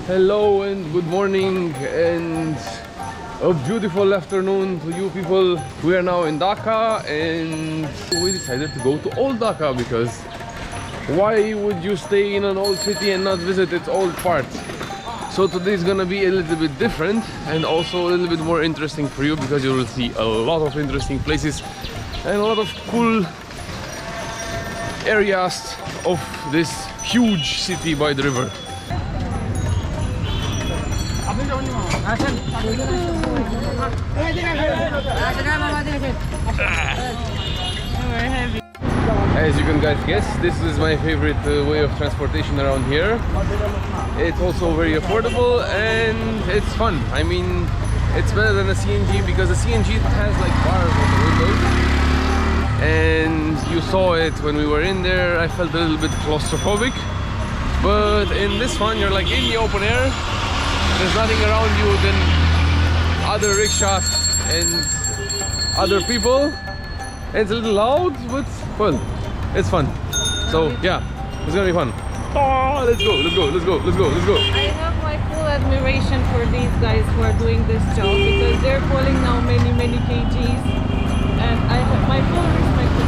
Hello and good morning and a beautiful afternoon to you people. We are now in Dhaka and we decided to go to Old Dhaka because why would you stay in an old city and not visit its old parts? So today is gonna be a little bit different and also a little bit more interesting for you because you will see a lot of interesting places and a lot of cool areas of this huge city by the river. As you can guys guess, this is my favorite way of transportation around here. It's also very affordable and it's fun. I mean, it's better than a CNG because a CNG has like bars on the windows. And you saw it when we were in there. I felt a little bit claustrophobic. But in this one, you're like in the open air. There's nothing around you than other rickshaws and other people. It's a little loud, but fun. It's fun. So yeah, it's gonna be fun. Oh, let's go, let's go, let's go, let's go, let's go. I have my full admiration for these guys who are doing this job because they're pulling now many kgs, and I have my full respect for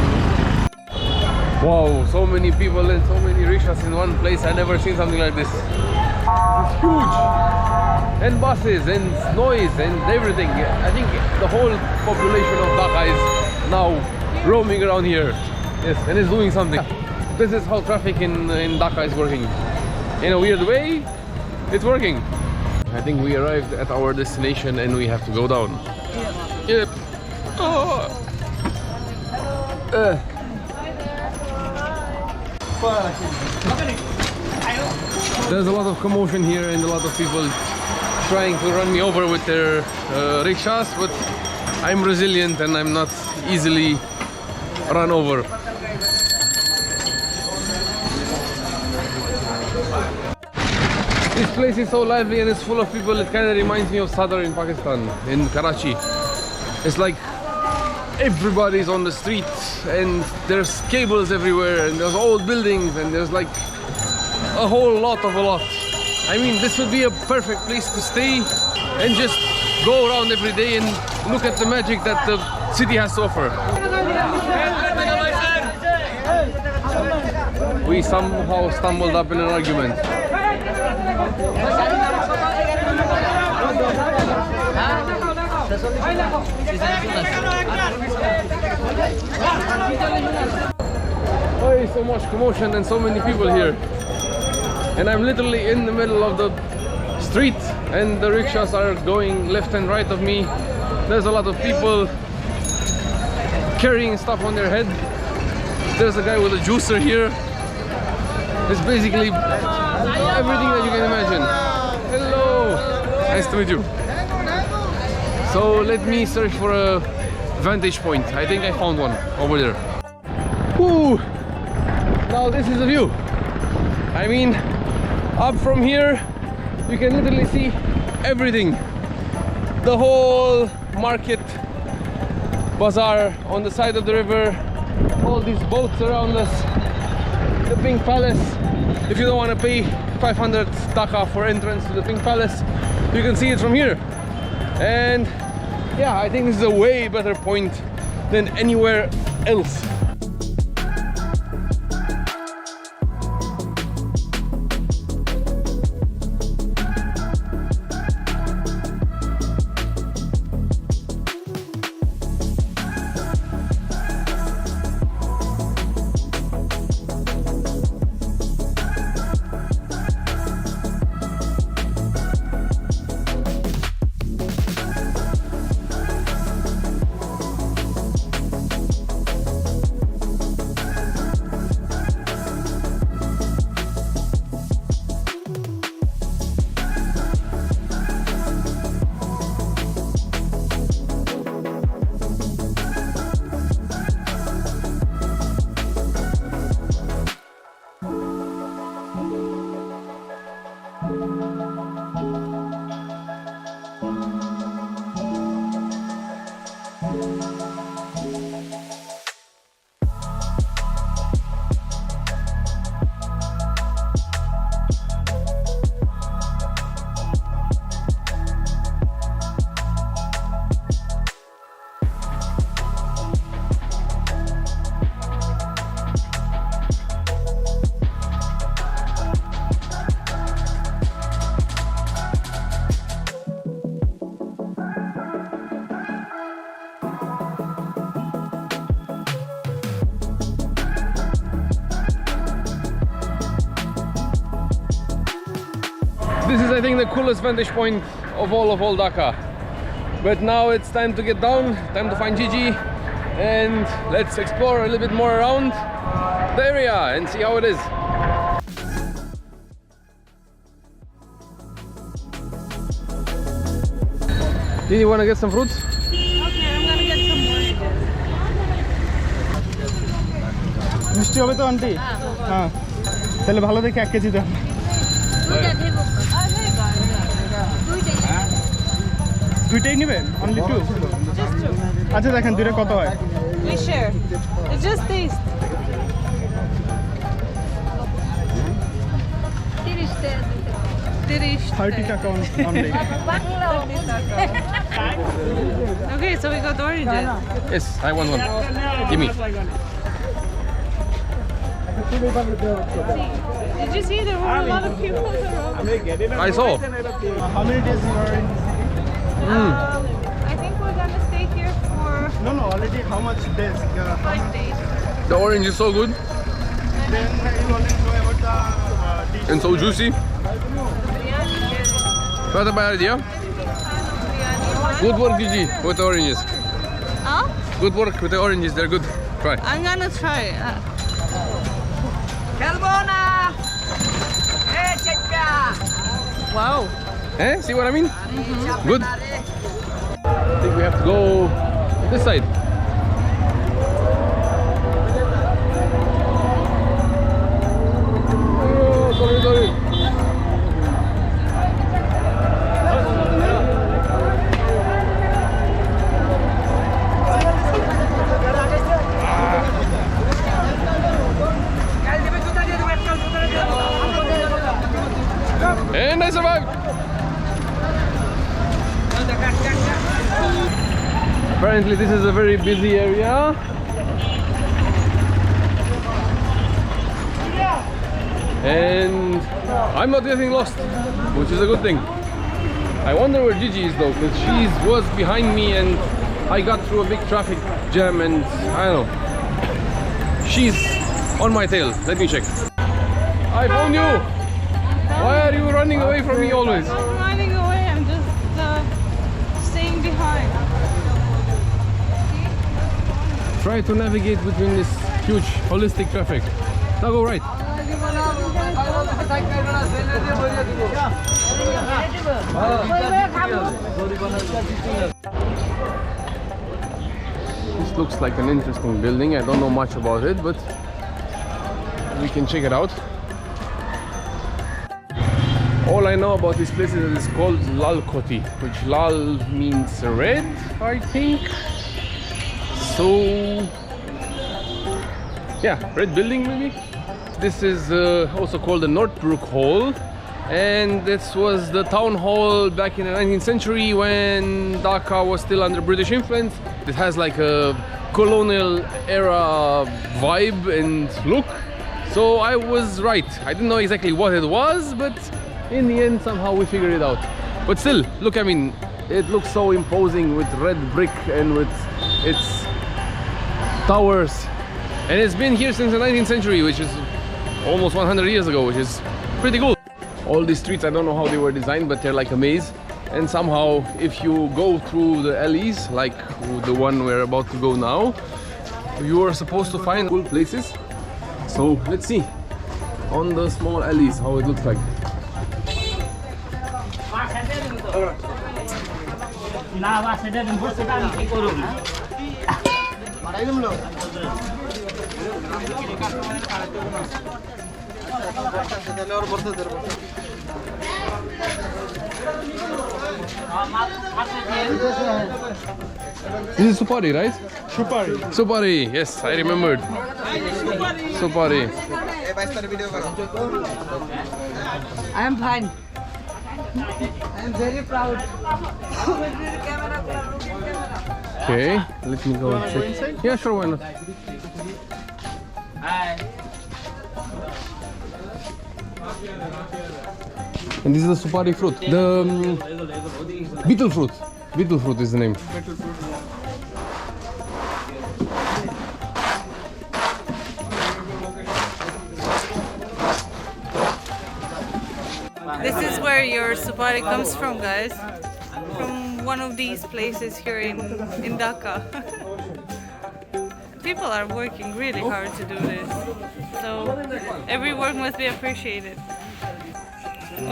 them. Wow, so many people and so many rickshaws in one place. I've never seen something like this. It's huge. And buses and noise and everything. I think the whole population of Dhaka is now roaming around here. Yes, and it's doing something. This is how traffic in Dhaka is working. In a weird way, it's working. I think we arrived at our destination and we have to go down. Yep. Oh. There's a lot of commotion here and a lot of people trying to run me over with their rickshaws, but I'm resilient and I'm not easily run over. This place is so lively and it's full of people. It kind of reminds me of Sadr in Pakistan, in Karachi. It's like everybody's on the street and there's cables everywhere and there's old buildings and there's like a whole lot of a lot. I mean, this would be a perfect place to stay and just go around every day and look at the magic that the city has to offer. We somehow stumbled up in an argument. Oh, so much commotion and so many people here. And I'm literally in the middle of the street and the rickshaws are going left and right of me. There's a lot of people carrying stuff on their head. There's a guy with a juicer here. It's basically everything that you can imagine. Hello! Nice to meet you. So let me search for a vantage point. I think I found one over there. Woo! Now this is the view. I mean, up from here you can literally see everything. The whole market, bazaar on the side of the river, all these boats around us, the Pink Palace. If you don't want to pay 500 Dhaka for entrance to the Pink Palace, you can see it from here. And yeah, I think this is a way better point than anywhere else. This is, I think, the coolest vantage point of Old Dhaka. But now it's time to get down, time to find Gigi, and let's explore a little bit more around the area and see how it is. Did you want to get some fruits? Okay, I'm gonna get some more. মিষ্টি হবে তো aunty? হ্যাঁ, তাহলে ভালো দেখে 1 KG দাও। দুইটাই নেবেন? Only 2? Just 2. আচ্ছা দেখেন দুইটা কত হয়? We share. It's just taste. 30 টাকা only. Okay, so we got oranges. Yes, I want one. Give me. Did you see there were a lot of people around? I saw. How many days you are in? I think we're gonna stay here for No, already how much days? 5 days. The orange is so good Then you already know about the dish. and so juicy. Not a bad idea. Good work, Gigi, with the oranges. Huh? Good work with the oranges. They're good. Try. I'm gonna try. Wow. Eh? See what I mean? Good. I think we have to go this side. Oh, sorry. And I survived. Apparently this is a very busy area. And I'm not getting lost, which is a good thing. I wonder where Gigi is though, because she was behind me and I got through a big traffic jam and I don't know. She's on my tail. Let me check. I found you! Why are you running away from me always? I'm not running away, I'm just staying behind. Try to navigate between this huge holistic traffic. Now go right. This looks like an interesting building. I don't know much about it, but we can check it out. All I know about this place is that it's called Lal Koti, which Lal means red, I think. So, yeah, red building maybe. This is also called the Northbrook Hall, and this was the town hall back in the 19th century when Dhaka was still under British influence. It has like a colonial era vibe and look. So I was right. I didn't know exactly what it was, but in the end somehow we figured it out. But still, look, I mean, it looks so imposing with red brick and with its towers. And it's been here since the 19th century, which is almost 100 years ago, which is pretty cool. All these streets, I don't know how they were designed, but they're like a maze. And somehow, if you go through the alleys, like the one we're about to go now, you are supposed to find cool places. So let's see on the small alleys how it looks like. This is Supari, right? Supari. Supari, yes, I remembered. Supari. I am fine. I am very proud. Okay, let me go and check. Yeah, sure, why not? And this is the Supari fruit. The beetle fruit. Beetle fruit is the name. This is where your supari comes from, guys. From one of these places here in Dhaka. People are working really hard to do this. So every work must be appreciated.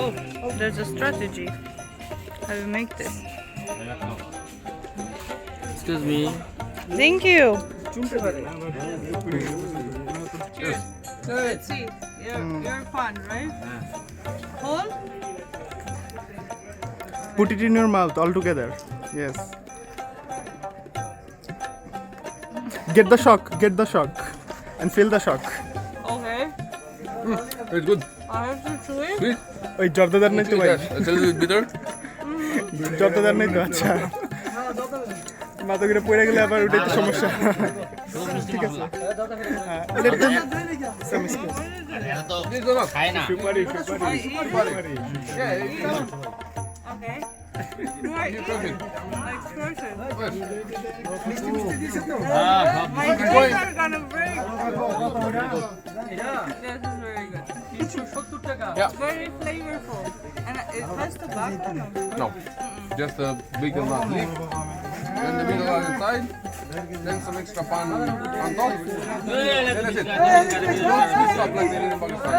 Oh, there's a strategy. How do you make this? Excuse me. Thank you. Cheers. Let's see. You're Paan, right? Hold. Put it in your mouth all together. Yes. Get the shock, and feel the shock. Okay. It's good. I have to chew it. Sweet. ওই জর্দাদার নাই তো ভাই Yes, a little bit bitter. জর্দাদার নাই তো আচ্ছা মাথা ঘুরে পড়ে গেলে আবার ওটাই তো সমস্যা ঠিক আছে let them some space Supari Okay. Right. Like frozen. My teeth are gonna break. This is very good. Yeah. Very flavorful. And it has tobacco. No, just a big amount leaf. Then the middle on the side. Then some extra pan on top. Then that's it. Don't mix up like they did in Pakistan.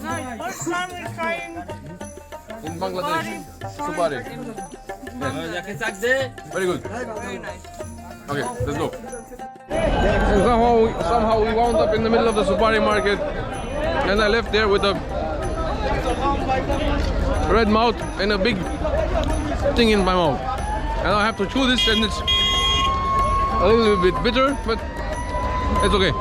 No, first time we're trying In Bangladesh, Supari. Very good. very nice. Okay, let's go. And somehow we wound up in the middle of the Supari market, and I left there with a red mouth and a big thing in my mouth. And I have to chew this, and it's a little bit bitter, but it's okay.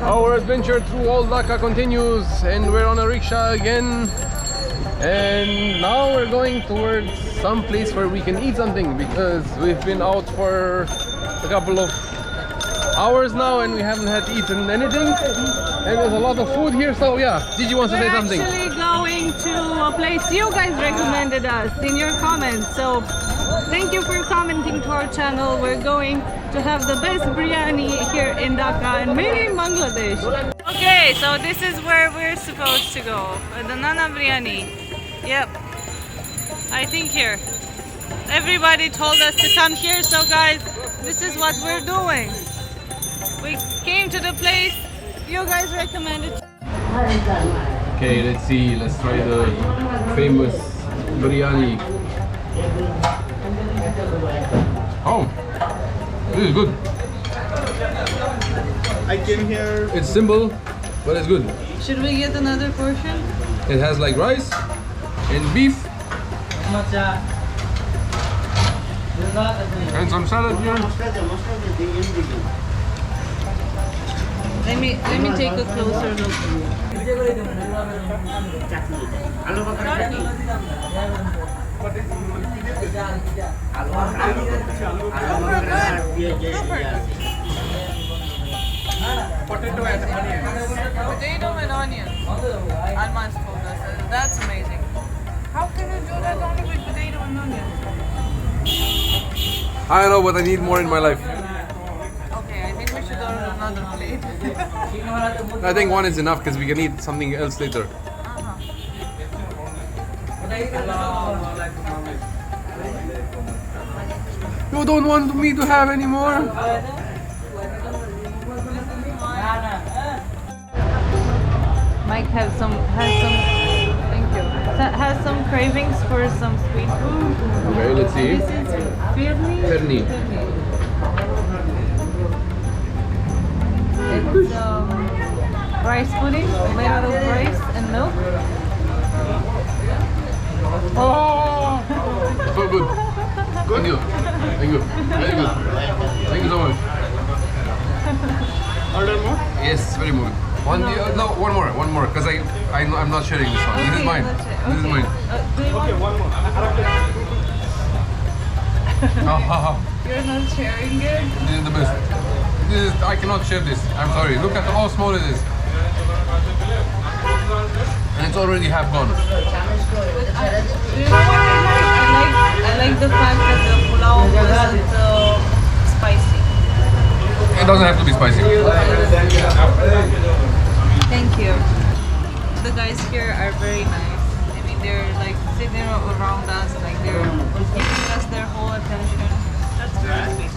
Our adventure through Old Dhaka continues, and we're on a rickshaw again. And now we're going towards some place where we can eat something, because we've been out for a couple of hours now and we haven't had eaten anything. And there's a lot of food here, so yeah. Did you want to say something? We're actually going to a place you guys recommended us in your comments. So thank you for commenting to our channel. We're going to have the best biryani here in Dhaka and maybe in Bangladesh. Okay, so this is where we're supposed to go. The Nana Biryani. Yep. I think here. Everybody told us to come here, so guys, this is what we're doing. We came to the place you guys recommended. Okay, let's see. Let's try the famous biryani. Oh, this is good. I came here It's simple, but it's good. Should we get another portion? It has like rice and beef and some salad here. Let me take a closer look. potato and onion. Potato and onion. Almas told us. That's amazing. How can you do that only with potato and onion? I don't know, but I need more in my life. Okay, I think we should order another plate. I think one is enough because we can eat something else later. You don't want me to have any more? Mike has some thank you. Has some cravings for some sweet food. Okay, let's see. This is Byriani. Byriani. It's rice pudding made out of rice and milk. Oh, so good. Thank you. Thank you. Very good. Thank you so much. Order more? Yes, very good. No, one more, because I'm not sharing this one. This is mine. This is mine. Do you want? One more. You're not sharing it? This is the best. I cannot share this. I'm sorry. Look at how small it is. And it's already half gone. Do you know what I like the fact that the pulao wasn't spicy. It doesn't have to be spicy. Thank you. The guys here are very nice. I mean, they're like sitting around us, like they're giving us their whole attention. That's very sweet.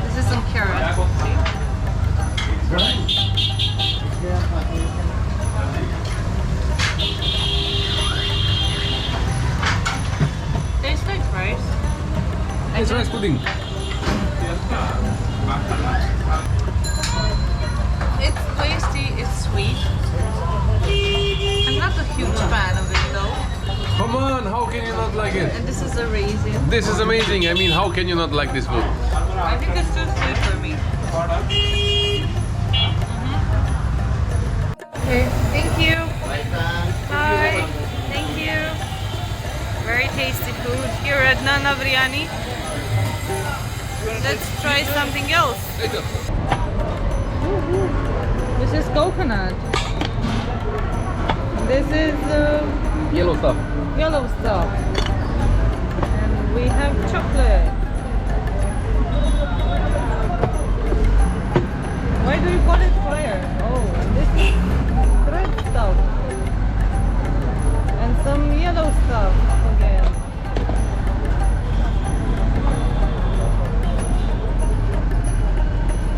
This is some carrot. Tastes like rice. It's rice pudding. It's tasty, it's sweet. I'm not a huge fan of it though. Come on, how can you not like it? And this is a raisin. This is amazing. I mean, how can you not like this food? I think it's too sweet for me. Okay, thank you. Hi, thank you. Very tasty food here at Nana Biryani. Let's try something else. This is coconut. This is Yellow stuff. yellow stuff. And we have chocolate. Why do you call it fire? Oh, this is red stuff. And some yellow stuff again.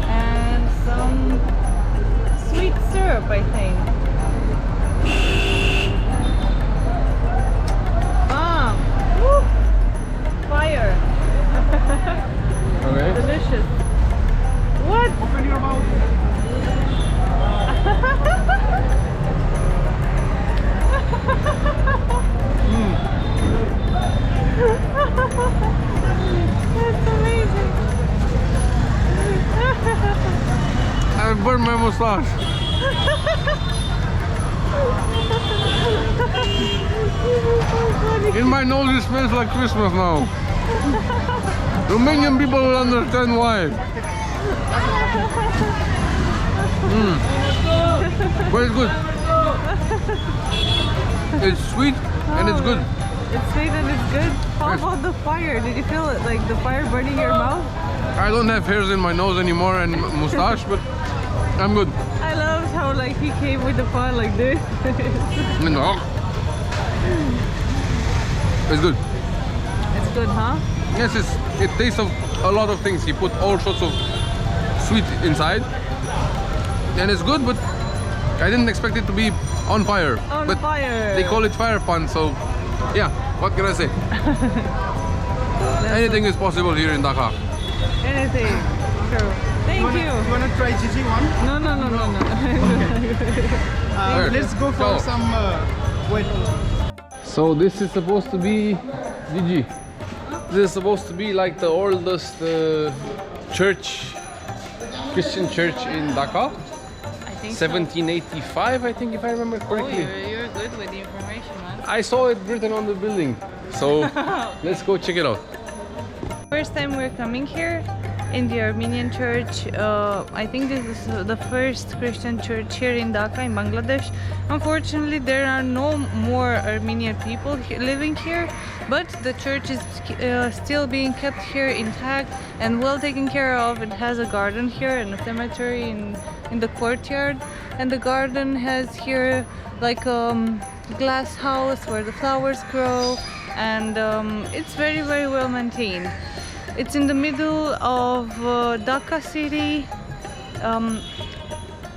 And some sweet syrup, I think. Woo! Fire. Okay. Delicious. What? Open your mouth. That's amazing. I burned my mustache. In my nose it smells like Christmas now. Romanian people will understand why. But it's good. It's sweet and it's good. It's sweet and it's good. How about the fire? Did you feel it, like the fire burning your mouth? I don't have hairs in my nose anymore and mustache, but I'm good. I loved how like he came with the pan like this. It's good. It's good, huh? Yes, it tastes of a lot of things. He put all sorts of sweet inside, and it's good. But I didn't expect it to be on fire. On but fire. They call it fire pan, so yeah. What can I say? Anything is possible here in Dhaka. Anything. True. Thank you. You wanna try Gigi one? No. Let's go for Go. some. Wait. So this is supposed to be Gigi. This is supposed to be like the oldest church, Christian church in Dhaka. I think 1785, I think, if I remember so. correctly. You're good with the information, man. I saw it written on the building, so let's go check it out. First time we're coming here in the Armenian Church. I think this is the first Christian church here in Dhaka, in Bangladesh. Unfortunately, there are no more Armenian people living here, but the church is still being kept here intact and well taken care of. It has a garden here and a cemetery in the courtyard, and the garden has here like a glass house where the flowers grow, and it's very well maintained. It's in the middle of Dhaka city.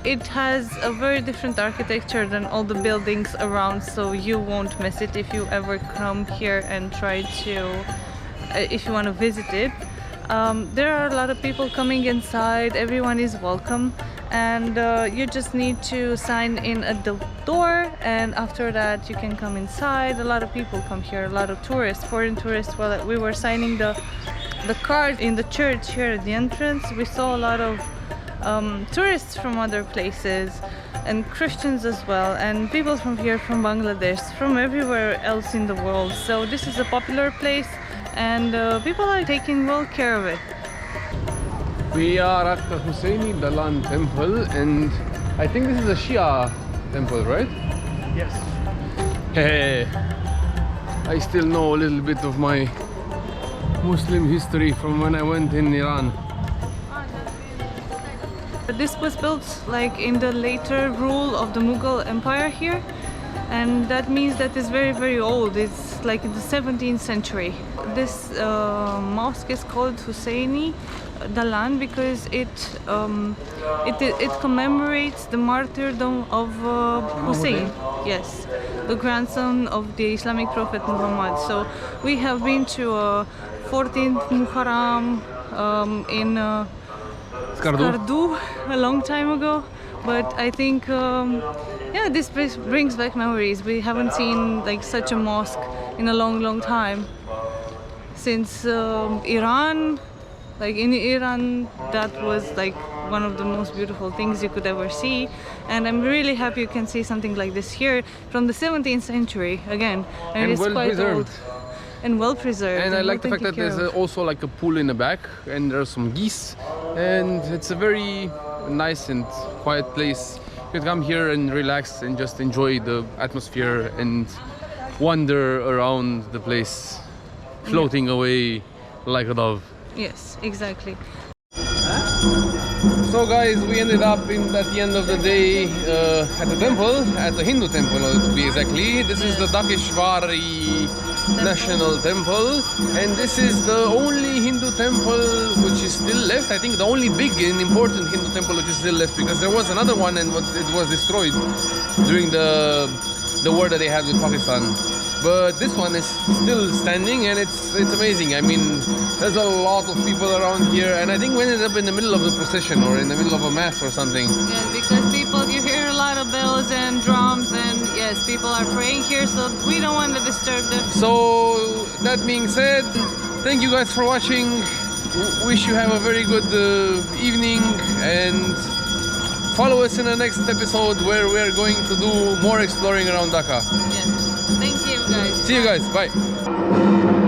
It has a very different architecture than all the buildings around, so you won't miss it if you ever come here and try to, if you want to visit it. There are a lot of people coming inside. Everyone is welcome, and you just need to sign in at the door, and after that you can come inside. A lot of people come here, a lot of tourists, foreign tourists. While we were signing the card in the church here at the entrance, we saw a lot of tourists from other places and Christians as well, and people from here, from Bangladesh, from everywhere else in the world. So this is a popular place, and people are taking well care of it. We are at the Husseini Temple, and I think this is a Shia temple, right? Yes. Hey, I still know a little bit of my Muslim history from when I went in Iran. This was built like in the later rule of the Mughal Empire here, and that means that it's very, very old. It's like in the 17th century. This mosque is called Husseini Dalan because it commemorates the martyrdom of Hussein. Yes, the grandson of the Islamic prophet Muhammad. So we have been to 14th Muharram in Skardu a long time ago, but I think yeah, this brings back memories. We haven't seen like such a mosque in a long time since Iran. Like in Iran, that was like one of the most beautiful things you could ever see, and I'm really happy you can see something like this here from the 17th century again, and it's well quite preserved. old and well preserved. And I like the fact that there's also like a pool in the back, and there's some geese, and it's a very nice and quiet place. You can come here and relax and just enjoy the atmosphere and wander around the place, floating away like a dove. Yes, exactly. So guys, we ended up at the end of the day at the temple, at the Hindu temple to be exactly. This is the Dakeshvari National Temple, and this is the only Hindu temple which is still left. I think the only big and important Hindu temple which is still left, because there was another one and it was destroyed during the war that they had with Pakistan. But this one is still standing, and it's amazing. I mean, there's a lot of people around here, and I think we ended up in the middle of the procession or in the middle of a mass or something. Yes, because you hear a lot of bells and drums, and yes, people are praying here, so we don't want to disturb them. So that being said, thank you guys for watching. Wish you have a very good evening, and follow us in the next episode where we are going to do more exploring around Dhaka. Yes. Thank you guys. See you guys. Bye.